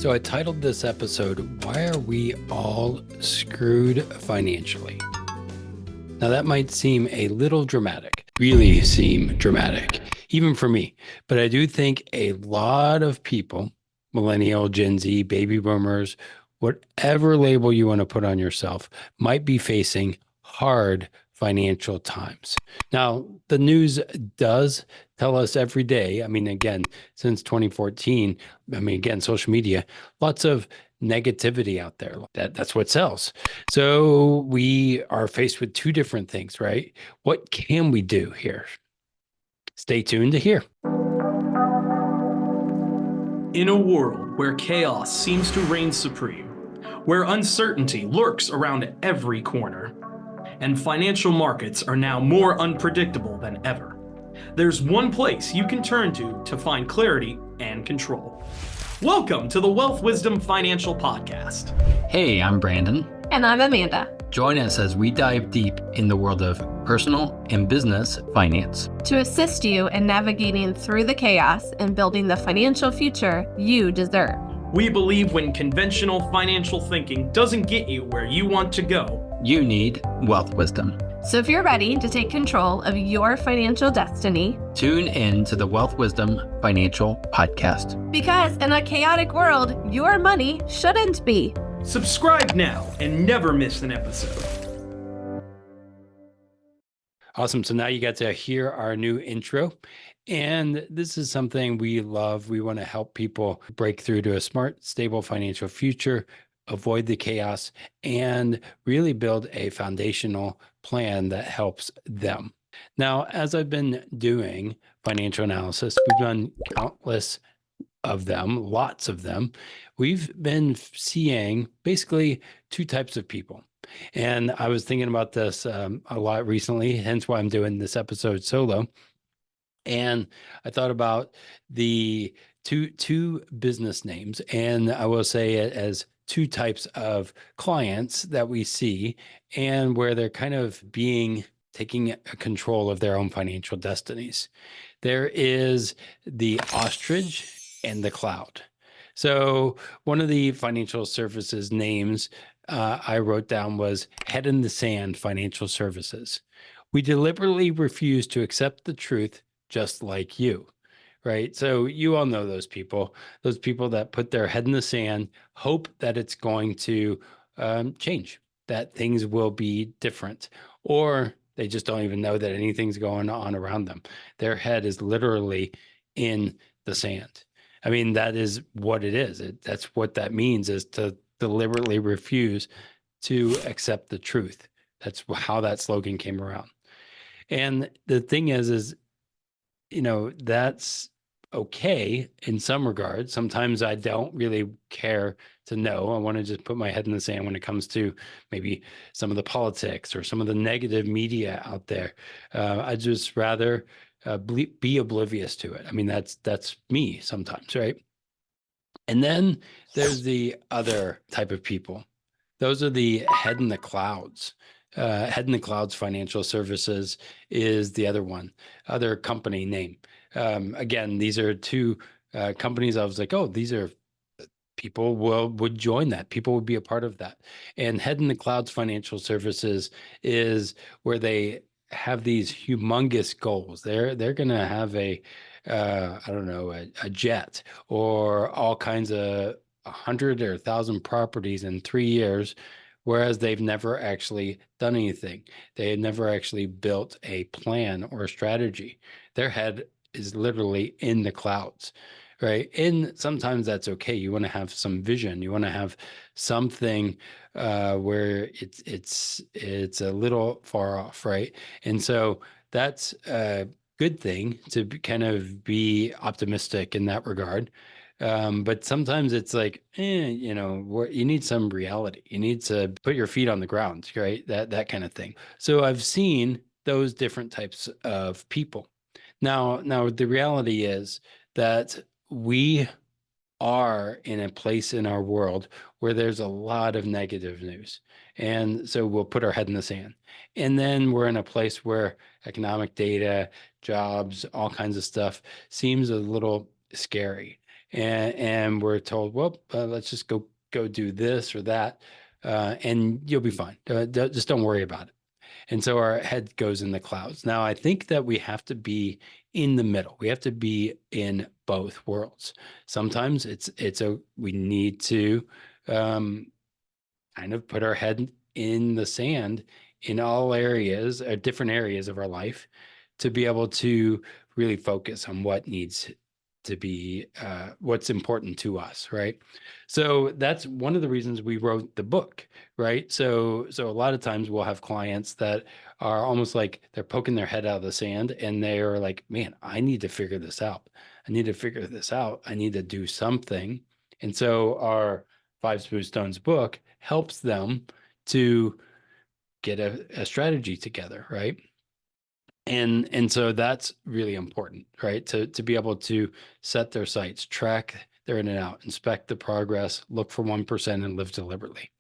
So I titled this episode, Why Are We All Screwed Financially? Now that might seem a little dramatic, really seem dramatic, even for me, but I do think a lot of people, millennial, Gen Z, baby boomers, whatever label you want to put on yourself, might be facing hard financial times. Now, the news does tell us every day. I mean, again, since 2014, again, social media, lots of negativity out there. That's what sells. So we are faced with two different things, right? What can we do here? Stay tuned to hear. In a world where chaos seems to reign supreme, where uncertainty lurks around every corner, and financial markets are now more unpredictable than ever, there's one place you can turn to find clarity and control. Welcome to the Wealth Wisdom Financial Podcast. Hey, I'm Brandon. And I'm Amanda. Join us as we dive deep in the world of personal and business finance to assist you in navigating through the chaos and building the financial future you deserve. We believe when conventional financial thinking doesn't get you where you want to go, you need wealth wisdom. So if you're ready to take control of your financial destiny, tune in to the Wealth Wisdom Financial Podcast. Because in a chaotic world, your money shouldn't be. Subscribe now and never miss an episode. Awesome. So now you got to hear our new intro. And this is something we love. We want to help people break through to a smart, stable financial future, avoid the chaos, and really build a foundational plan that helps them. Now, as I've been doing financial analysis, we've done countless of them, lots of them. We've been seeing basically two types of people. And I was thinking about this a lot recently, hence why I'm doing this episode solo. And I thought about the two business names, and I will say it as two types of clients that we see, and where they're kind of taking control of their own financial destinies. There is the ostrich and the cloud. So one of the financial services names I wrote down was Head in the Sand Financial Services. We deliberately refuse to accept the truth just like you, right? So you all know those people that put their head in the sand, hope that it's going to change, that things will be different, or they just don't even know that anything's going on around them. Their head is literally in the sand. I mean, that is what it is. That's what that means, is to deliberately refuse to accept the truth. That's how that slogan came around. And the thing is, that's okay in some regards. Sometimes I don't really care to know. I want to just put my head in the sand when it comes to maybe some of the politics or some of the negative media out there. I just rather be oblivious to it. I mean, that's me sometimes, right? And then there's the other type of people. Those are the head in the clouds. Head in the Clouds Financial Services is the other company name. Again, these are two companies. I was like, oh, these are people would join that. People would be a part of that. And Head in the Clouds Financial Services is where they have these humongous goals. They're going to have a jet or all kinds of 100 or 1,000 properties in 3 years, whereas they've never actually done anything. They had never actually built a plan or a strategy. Their head is literally in the clouds, right? And sometimes that's okay. You want to have some vision. You want to have something where it's a little far off, right? And so that's a good thing to kind of be optimistic in that regard. But sometimes it's like, you need some reality. You need to put your feet on the ground, right? That kind of thing. So I've seen those different types of people. Now the reality is that we are in a place in our world where there's a lot of negative news. And so we'll put our head in the sand. And then we're in a place where economic data, jobs, all kinds of stuff seems a little scary. and we're told, well, let's just go do this or that, and you'll be fine. Just don't worry about it. And so our head goes in the clouds. Now, I think that we have to be in the middle. We have to be in both worlds. Sometimes we need to kind of put our head in the sand in all areas, different areas of our life, to be able to really focus on what needs to be, what's important to us, right? So that's one of the reasons we wrote the book, right? So a lot of times we'll have clients that are almost like they're poking their head out of the sand, and they're like, man, I need to figure this out. I need to figure this out. I need to do something. And so our Five Smooth Stones book helps them to get a strategy together, right? And so that's really important, right? To be able to set their sights, track their in and out, inspect the progress, look for 1%, and live deliberately,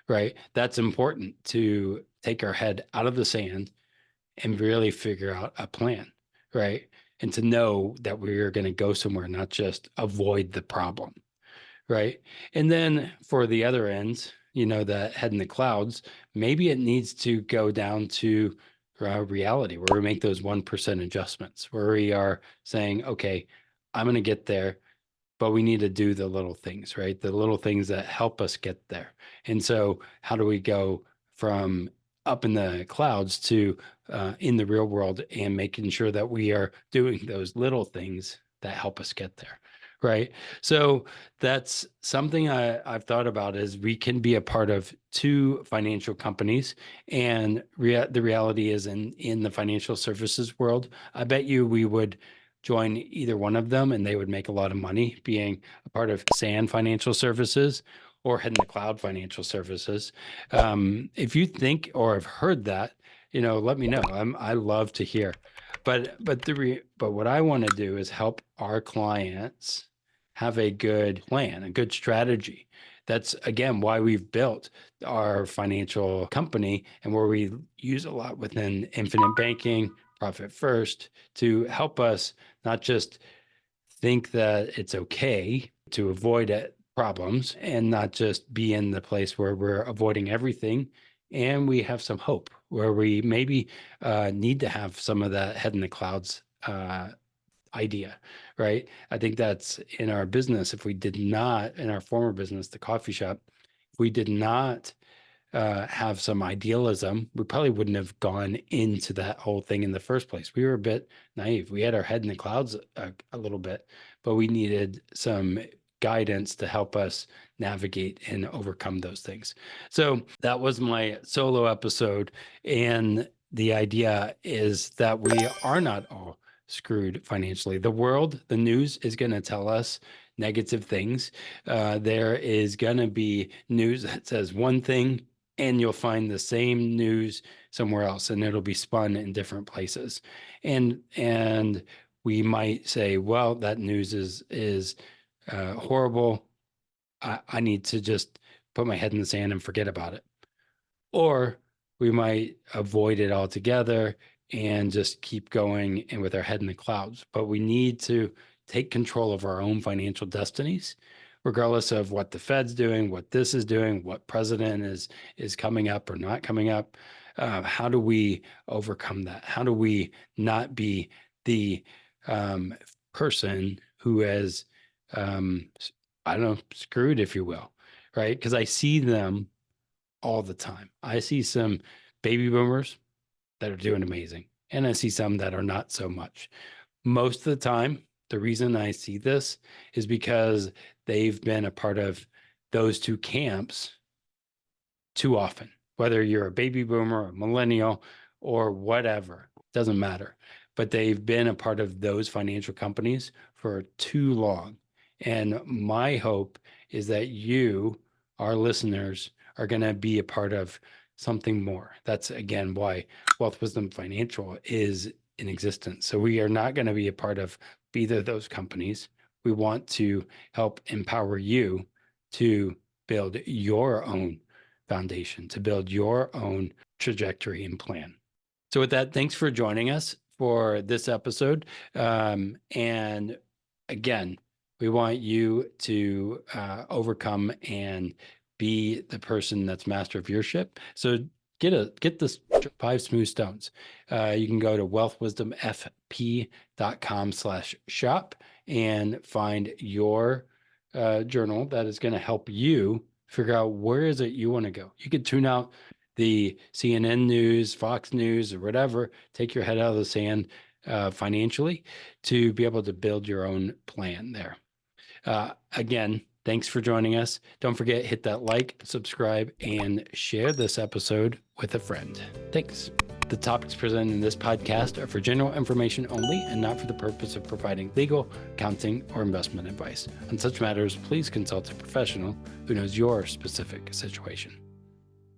right? That's important to take our head out of the sand and really figure out a plan, right? And to know that we're going to go somewhere, not just avoid the problem, right? And then for the other end, that head in the clouds, maybe it needs to go down to reality, where we make those 1% adjustments, where we are saying, okay, I'm going to get there, but we need to do the little things, right? The little things that help us get there. And so how do we go from up in the clouds to in the real world, and making sure that we are doing those little things that help us get there, right? So that's something I've thought about, is we can be a part of two financial companies. And the reality is, in the financial services world, I bet you we would join either one of them and they would make a lot of money being a part of SAN Financial Services or Head in the Cloud Financial Services. If you think or have heard that, let me know. I love to hear. But what I want to do is help our clients have a good plan, a good strategy. That's, again, why we've built our financial company, and where we use a lot within infinite banking, profit first, to help us not just think that it's okay to avoid problems, and not just be in the place where we're avoiding everything. And we have some hope, where we maybe need to have some of that head in the clouds idea, right? I think that's in our business. If we did not, in our former business, the coffee shop, if we did not have some idealism, we probably wouldn't have gone into that whole thing in the first place. We were a bit naive. We had our head in the clouds a little bit, but we needed some guidance to help us navigate and overcome those things. So that was my solo episode. And the idea is that we are not all screwed financially. The world, the news is going to tell us negative things. There is going to be news that says one thing, and you'll find the same news somewhere else, and it'll be spun in different places. And we might say, well, that news is horrible. I need to just put my head in the sand and forget about it. Or we might avoid it altogether and just keep going and with our head in the clouds. But we need to take control of our own financial destinies, regardless of what the Fed's doing, what this is doing, what president is coming up or not coming up. How do we overcome that? How do we not be the person who has, I don't know, screwed, if you will, right? Because I see them all the time. I see some baby boomers that are doing amazing, and I see some that are not so much. Most of the time, the reason I see this is because they've been a part of those two camps too often. Whether you're a baby boomer, a millennial, or whatever, doesn't matter. But they've been a part of those financial companies for too long. And my hope is that you, our listeners, are going to be a part of something more. That's, again, why Wealth Wisdom Financial is in existence. So we are not going to be a part of either of those companies. We want to help empower you to build your own foundation, to build your own trajectory and plan. So with that, thanks for joining us for this episode. And again, We want you to overcome and be the person that's master of your ship. So get this 5 smooth stones. You can go to wealthwisdomfp.com/shop and find your journal that is going to help you figure out where is it you want to go. You could tune out the CNN news, Fox News, or whatever. Take your head out of the sand financially to be able to build your own plan there. Again, thanks for joining us. Don't forget, hit that like, subscribe, and share this episode with a friend. Thanks. The topics presented in this podcast are for general information only and not for the purpose of providing legal, accounting, or investment advice. On such matters, please consult a professional who knows your specific situation.